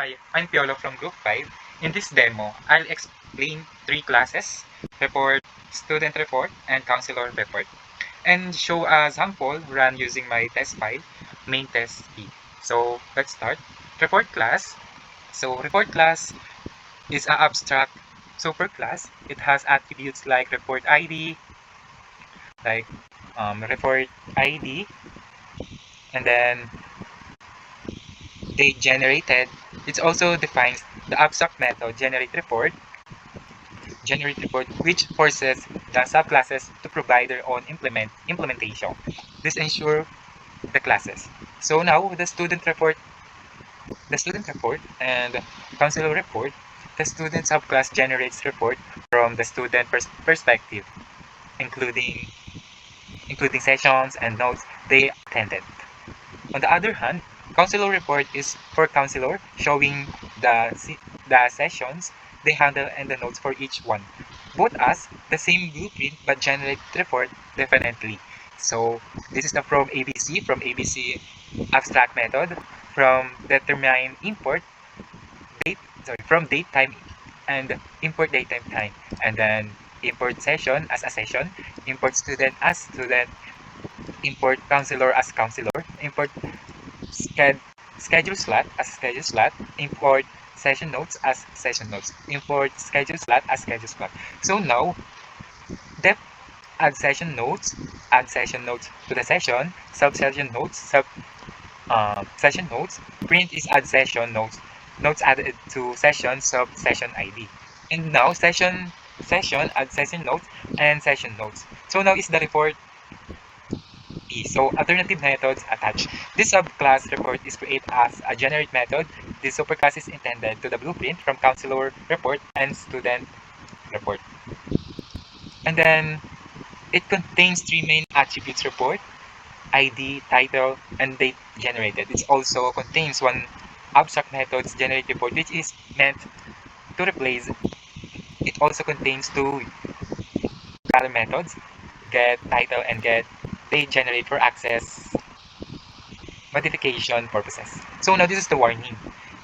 Hi, I'm Piolo from Group 5. In this demo, I'll explain three classes: report, student report, and counselor report, and show a sample run using my test file, main test P. So let's start. Report class. So report class is an abstract superclass. It has attributes like report ID, like report ID, and then date generated. It also defines the abstract method generate report, which forces the subclasses to provide their own implementation. This ensures the classes. So now the student report and counselor report, the student subclass generates report from the student perspective, including sessions and notes they attended. On the other hand, counselor report is for counselor, showing the sessions they handle and the notes for each one. Both as the same blueprint but generate report differently. So this is the from ABC abstract method, from determine import date from date time and import date time, and then import session as a session, import student as student, import counselor as counselor, import Sched- schedule slot as schedule slot, import session notes as session notes, import schedule slot as schedule slot. So now, dep add session notes to the session, sub session notes, session notes, print is add session notes, notes added to session sub session ID. And now session add session notes and session notes. So now is the report P. So alternative methods attached. This subclass report is created as a generate method. This superclass is intended to the blueprint from counselor report and student report. And then it contains three main attributes: report, ID, title, and date generated. It also contains one abstract methods generate report, which is meant to replace. It also contains two other methods: get title and get date generate for access modification purposes. So now this is the warning.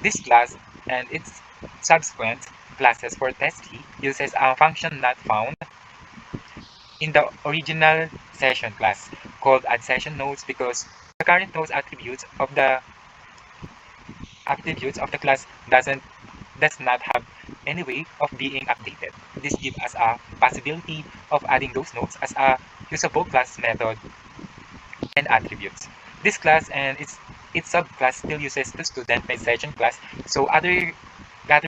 This class and its subsequent classes for test key uses a function not found in the original session class called add session notes, because the current notes attributes of the class does not have any way of being updated. This gives us a possibility of adding those notes as a usable class method and attributes. This class and its subclass still uses the student made session class, so other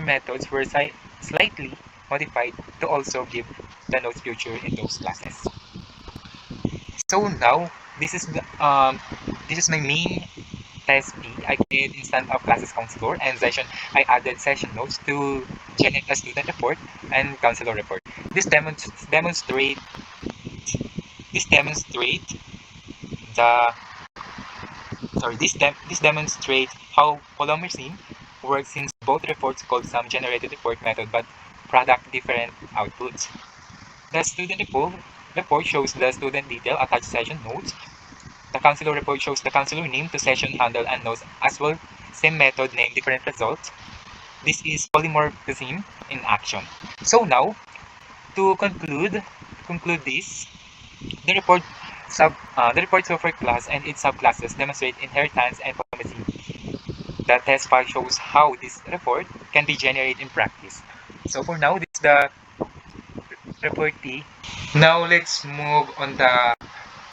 methods were slightly modified to also give the notes future in those classes. So now this is my main test P. I created instance of classes counselor and session. I added session notes to generate a student report and counselor report. This demonstrate the this demonstrates how polymorphism works, since both reports call some generated report method but product different outputs. The student report shows the student detail attached session notes. The counselor report shows the counselor name to session handle and notes as well. Same method, name different results. This is polymorphism in action. So now, to conclude this, the report software class and its subclasses demonstrate inheritance and polymorphism. The test file shows how this report can be generated in practice. So for now, this is the report T. Now let's move on the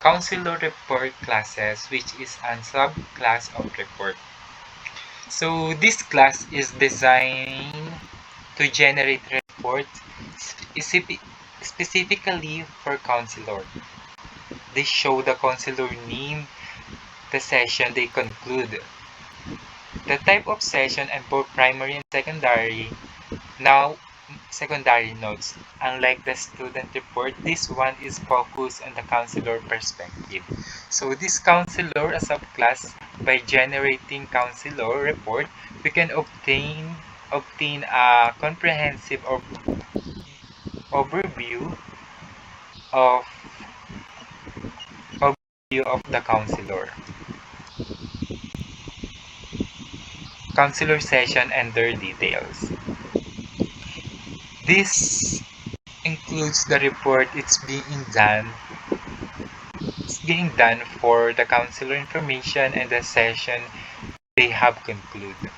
counselor report classes, which is a subclass of report. So this class is designed to generate reports specifically for counselor. They show the counselor name, the session they conclude, the type of session, and both primary and secondary notes. Unlike the student report, this one is focused on the counselor perspective. So this counselor as a subclass, by generating counselor report, we can obtain a comprehensive overview of the counselor. counselor session and their details. This includes the report it's being done for the counselor information and the session they have concluded.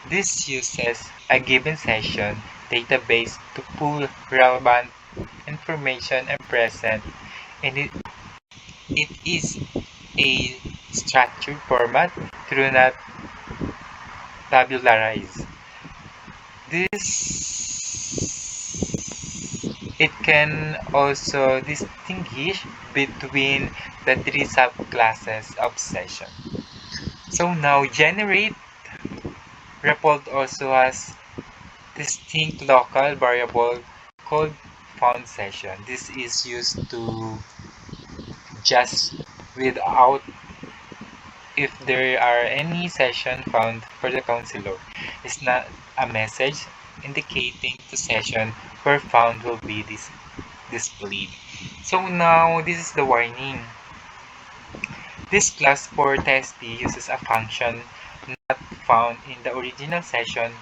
This uses a given session database to pull relevant information and present, and it is a structured format through not tabularize. It can also distinguish between the three subclasses of session. So now generate report also has distinct local variable called found session. This is used to just without if there are any session found for the counselor. It's not a message indicating the session where found will be displayed. So now this is the warning. This class for TSP uses a function not found in the original session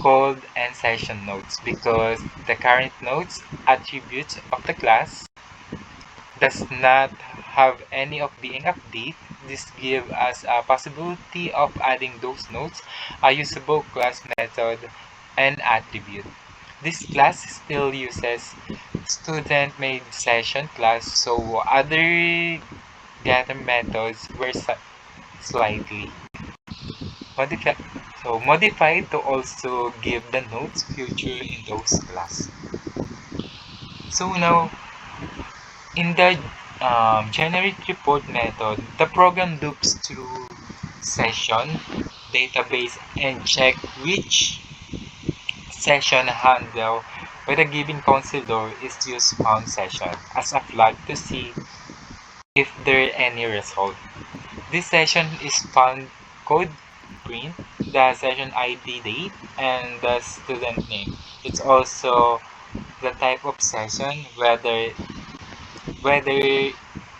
called end session notes because the current notes attributes of the class does not have any of being updated. This gives us a possibility of adding those notes, a usable class method, and attribute. This class still uses student made session class, so other getter methods were slightly modified. So modified to also give the notes future in those class. So now in the generate report method, the program loops through session database and check which session handle by the given counselor is used found session as a flag to see if there are any result. This session is found code print, the session ID date, and the student name. It's also the type of session, whether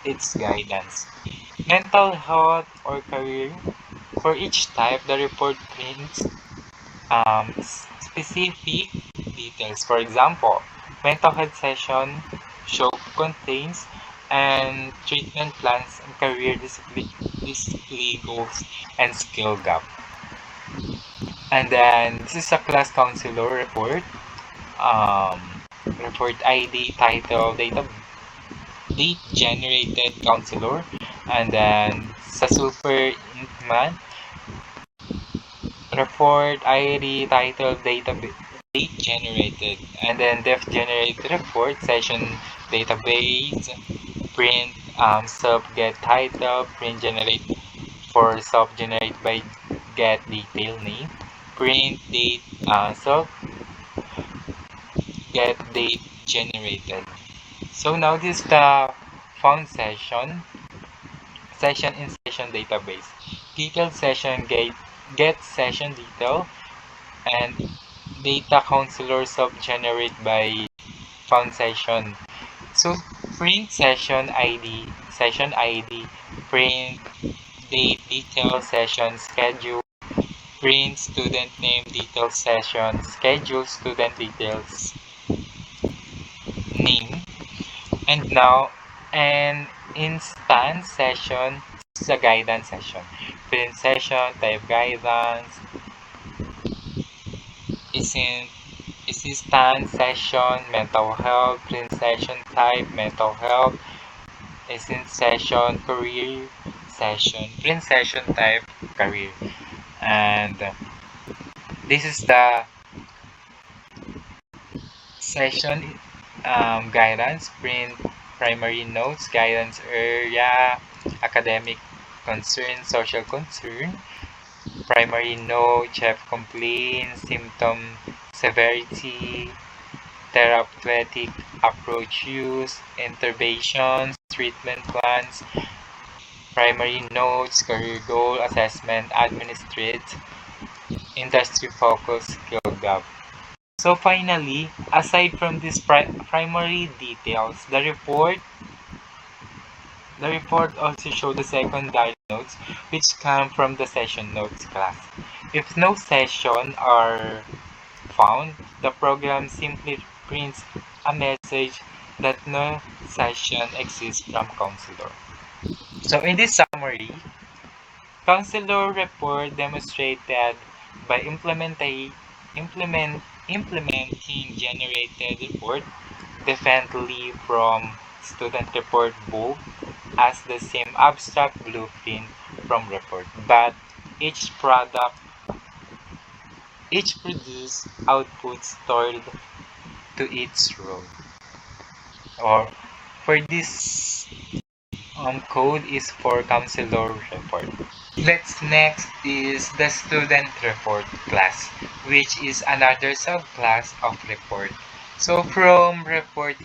it's guidance, mental health, or career. For each type, the report prints specific details. For example, mental health session show contains and treatment plans and career display goals and skill gap. And then this is a class counselor report. Report ID, title, date generated counselor, and then sa super man report ID, title, date generated, and then def generated report session database print sub get title print generate for sub generate by get detail name print date sub get date generated. So now this is the found session in session database. Detailed session get session detail and data counselor sub generate by found session. So print session ID, print date detail session schedule, print student name detail session schedule student details name. And now an instance session is a guidance session. Print session type guidance is in instance session mental health. Print session type mental health is in session career session. Print session type career. And this is the session guidance print primary notes guidance area academic concern social concern primary note chef complaint symptom severity therapeutic approach use interventions treatment plans primary notes career goal assessment administrate industry focus skill gap. So finally, aside from these primary details, the report also shows the secondary notes which come from the session notes class. If no session are found, the program simply prints a message that no session exists from counselor. So in this summary, counselor report demonstrated by implementing generated report differently from student report book as the same abstract blueprint from report, but each product each produce output stored to its role. Or for this code is for counselor report. Let's next is the student report class, which is another subclass of report. So from report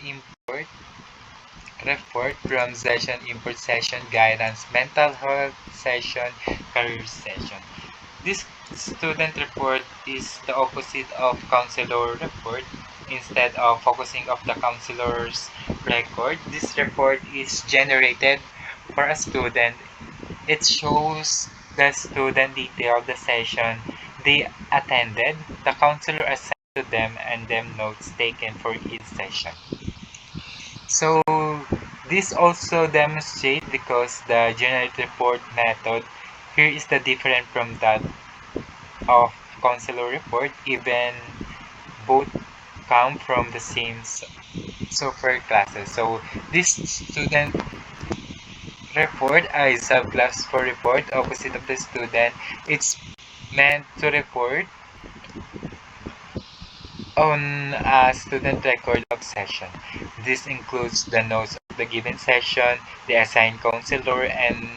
from session, import session, guidance, mental health session, career session. This student report is the opposite of counselor report. Instead of focusing on the counselor's record, this report is generated for a student. It shows the student detail the session they attended, the counselor assigned to them, and them notes taken for each session. So this also demonstrates because the generate report method here is the different from that of counselor report, even both come from the same software classes. So this student report is subclass for report opposite of the student. It's meant to report on a student record of session. This includes the notes of the given session, the assigned counselor, and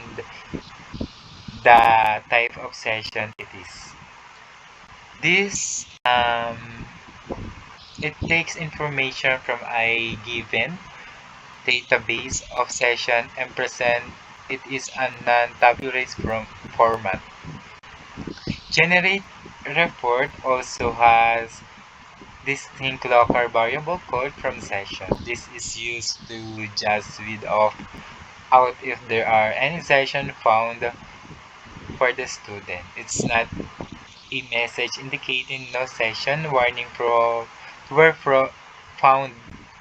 the type of session it is. This it takes information from a given database of session and present it is a non-tabulate format. Generate report also has distinct local variable code from session. This is used to just read off out if there are any session found for the student. It's not a message indicating no session warning found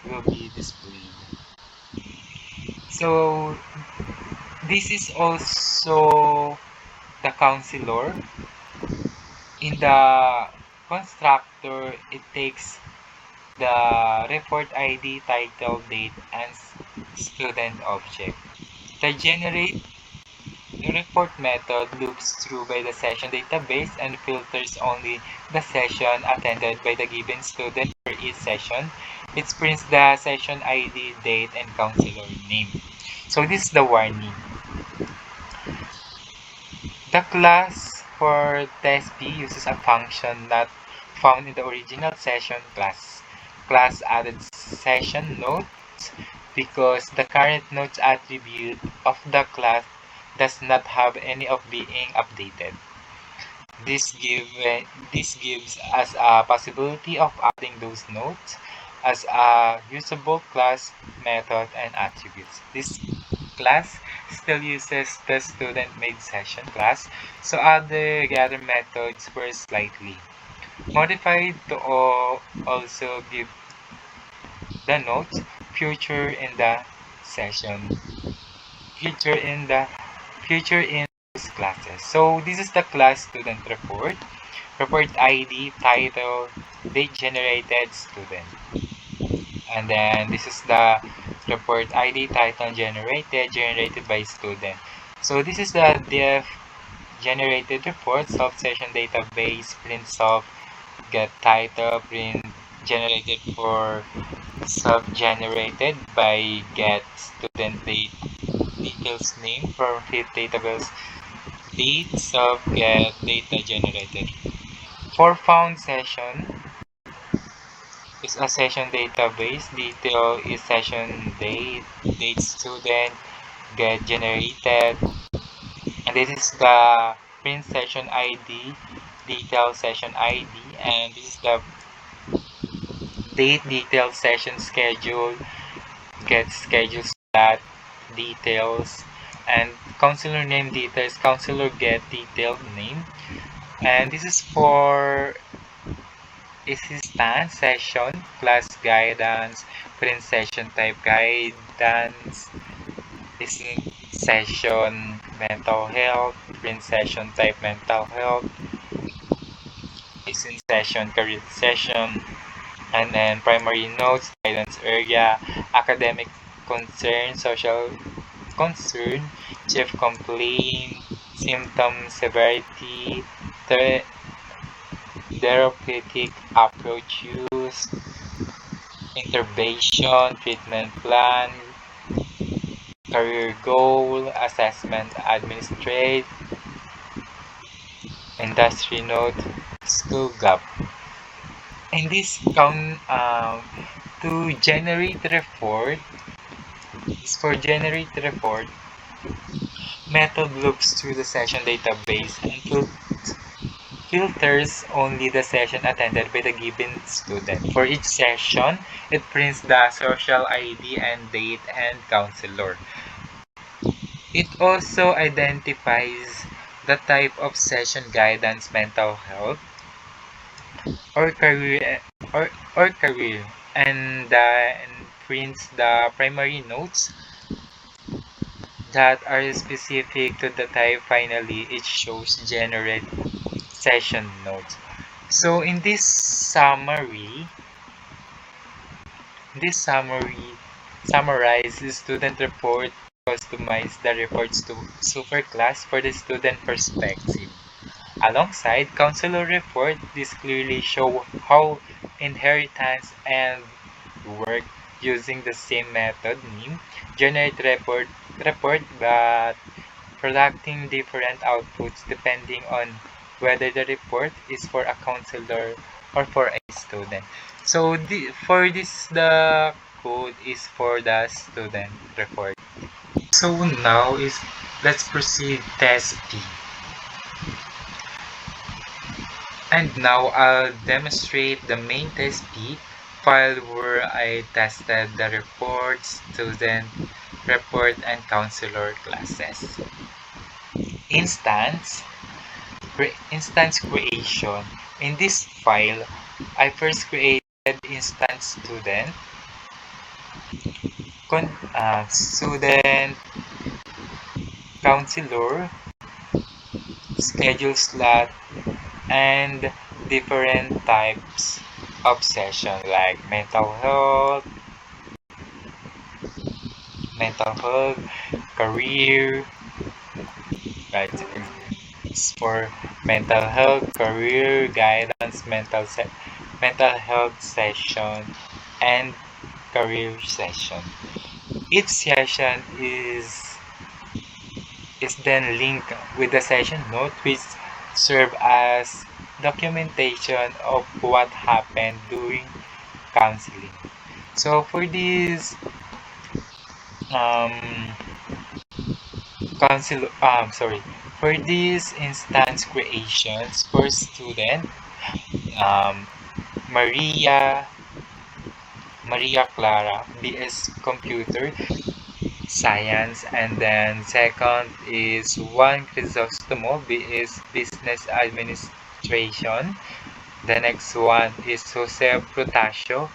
will be displayed. So this is also the counselor. In the constructor, it takes the report ID, title, date, and student object. The generate report method loops through by the session database and filters only the session attended by the given student for each session. It prints the session ID, date, and counselor name. So this is the warning. The class for TESP uses a function not found in the original session class. Class added session notes because the current notes attribute of the class does not have any of being updated. This gives us a possibility of adding those notes as a usable class method and attributes. This class still uses the student made session class, so other gather methods were slightly modified to also give the notes future in the session, future in the future in those classes. So this is the class student report. Report ID, title, date generated, student. And then this is the report ID, title generated by student. So this is the def generated report, soft session database, print soft, get title, print generated for self-generated by get student date details name from fit database date self get data generated. For found session is a session database. Detail is session date student, get generated. And this is the print session ID, detail session ID, and this is the date detail session schedule, get schedule stat details, and counselor name details, counselor get detailed name, And this is for assistance session, class guidance, print session type guidance, listening session, mental health, print session type mental health, listening session, career session, and then primary notes, guidance area, academic concern, social concern, chief complaint, symptom severity, therapeutic approach use, intervention, treatment plan, career goal, assessment administrate, industry note, school gap. In this count to generate report is for generate report method looks through the session database and filters only the session attended by the given student. For each session, it prints the social ID and date and counselor. It also identifies the type of session guidance, mental health, or career or career and prints the primary notes that are specific to the type. Finally, it shows generate session notes. So in this summary summarizes student report, customize the reports to superclass for the student perspective. Alongside counselor report, this clearly show how inheritance and work using the same method name generate report but producing different outputs depending on whether the report is for a counselor or for a student. So for this the code is for the student report. So now is let's proceed test B. And now I'll demonstrate the main test B file where I tested the report, student report, and counselor classes. Instance creation. In this file, I first created instance student, student, counselor, schedule slot, and different types of session like mental health, career, right? It's for mental health, career guidance, mental health session, and career session. Each session is then linked with the session note, which serve as documentation of what happened during counseling. So for this um, for these instance creations for student, um, Maria Clara, BS Computer Science, and then second is Juan Crisostomo, BS Business Administration. The next one is Jose Protasio,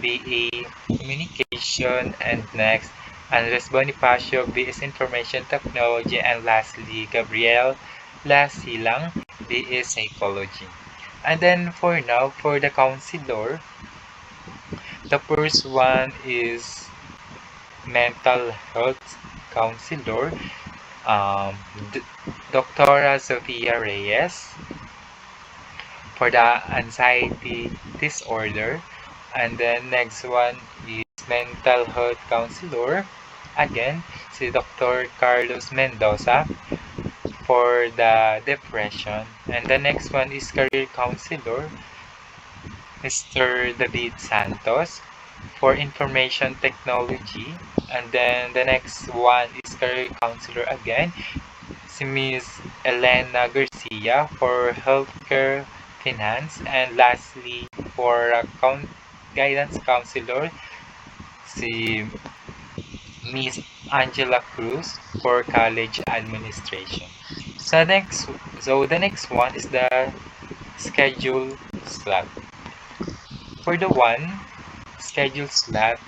BA Communication, and next Andres Bonifacio, BS Information Technology, and lastly Gabriel Lasilang, BS Psychology. And then for now, for the counselor, the first one is mental health counselor, um, Dr. Sofia Reyes, for the anxiety disorder. And then next one is mental health counselor. Again, si Dr. Carlos Mendoza for the depression. And the next one is career counselor, Mr. David Santos for information technology. And then the next one is career counselor again, si Ms. Elena Garcia for healthcare finance. And lastly, for guidance counselor, si Ms. Angela Cruz for college administration. The next one is the schedule slot. For the one schedule slot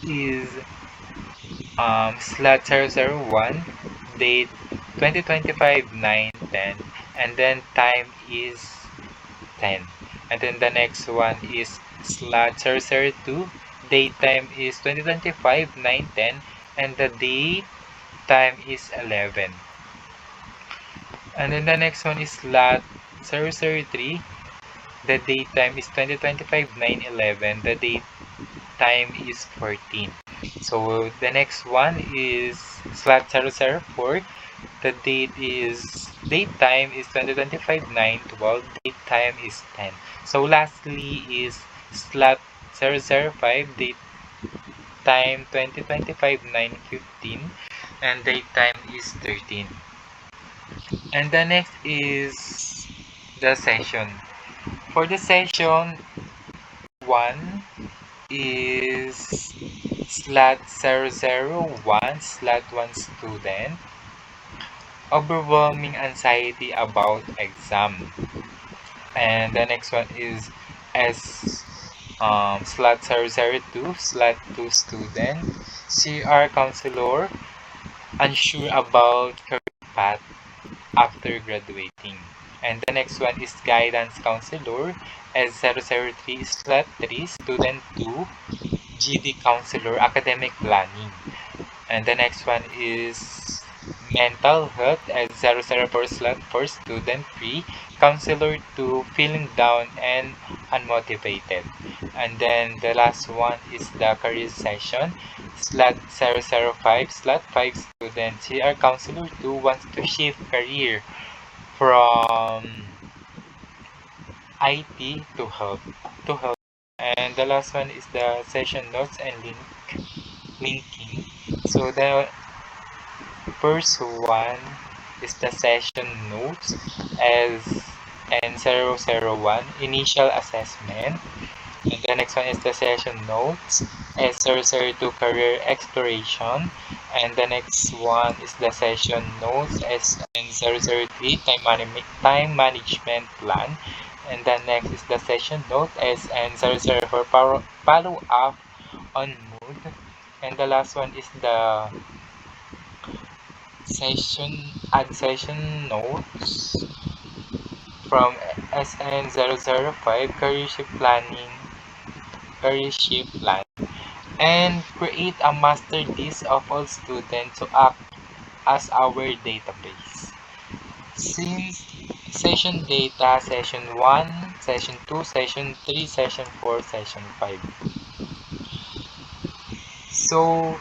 is slot 001, date 2025 9/10, and then time is 10. And then the next one is slot 002, date time is 2025 9/10, and the day time is 11. And then the next one is slot 003, the date time is 2025 9/11, the date time is 14. So the next one is slot 004. The date time is 2025 9/12. Date time is 10. So lastly is slot 005. Date time 2025 9/15, and date time is 13. And the next is the session. For the session 1 is slot 001, slot 1 student, overwhelming anxiety about exam. And the next one is S slot 002, slot 2 student, CR counselor, unsure about career path after graduating. And the next one is guidance counselor, S003, slot 3, student 2, GD counselor, academic planning. And the next one is mental health at 004 slot for student 3, counselor 2, feeling down and unmotivated. And then the last one is the career session, slot 005, slot 5 students. Here counselor 2 wants to shift career from IT to health. And the last one is the session notes and linking. So the first one is the session notes as N001, initial assessment. And the next one is the session notes S002, career exploration. And the next one is the session notes SN003, time management plan. And the next is the session note SN004, follow up on mood. And the last one is the session notes from SN005, career shift plan, and create a master list of all students to act as our database. Since session data, session 1, session 2, session 3, session 4, session 5. So,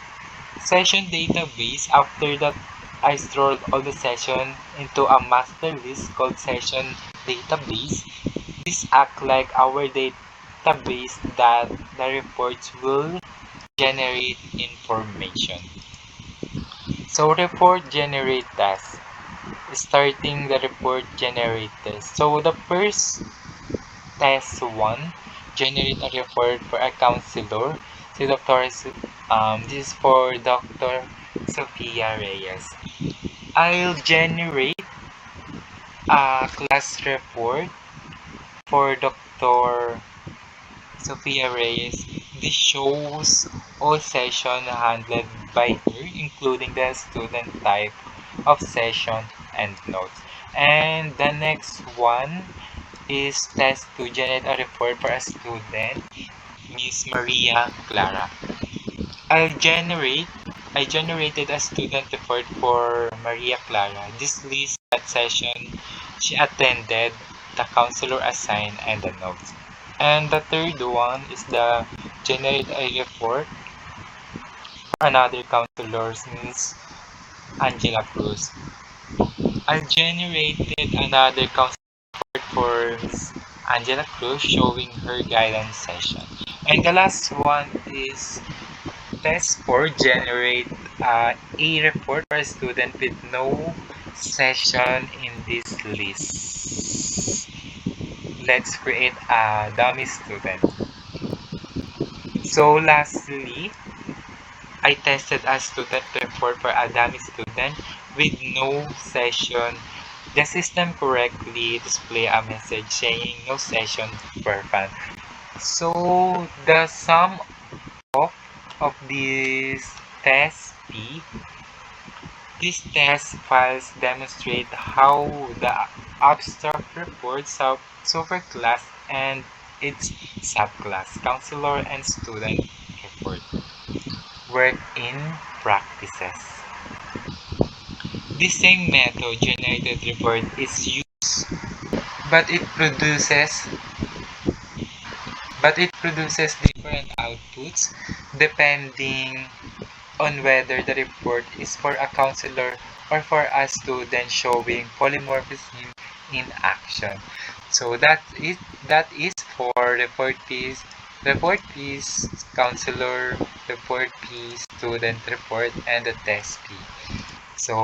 session database, after that, I stored all the session into a master list called session database. This act like our database that the reports will generate information. So report generate task. Starting the report generate test. So the first test 1, generate a report for a counselor. So this is for Dr. Sophia Reyes. I'll generate a class report for Dr. Sophia Reyes. This shows all sessions handled by her, including the student type of session and notes. And the next one is test to generate a report for a student, Miss Maria Clara. I generated a student report for Maria Clara. This lists that session she attended, the counselor assigned, and the notes. And the third one is the generate a report for another counselor, Miss Angela Cruz. I generated another counselor report for Miss Angela Cruz showing her guidance session. And the last one is test 4, generate a report for a student with no session in this list. Let's create a dummy student. So lastly, I tested a student report for a dummy student with no session, the system correctly display a message saying no session were found. So the sum of this test P, these test files demonstrate how the abstract report superclass and its subclass, counselor and student report, work in practices. This same method generated report is used, but it produces different outputs depending on whether the report is for a counselor or for a student showing polymorphism in action. So that is for report piece, counselor, report piece, student report, and the test P. So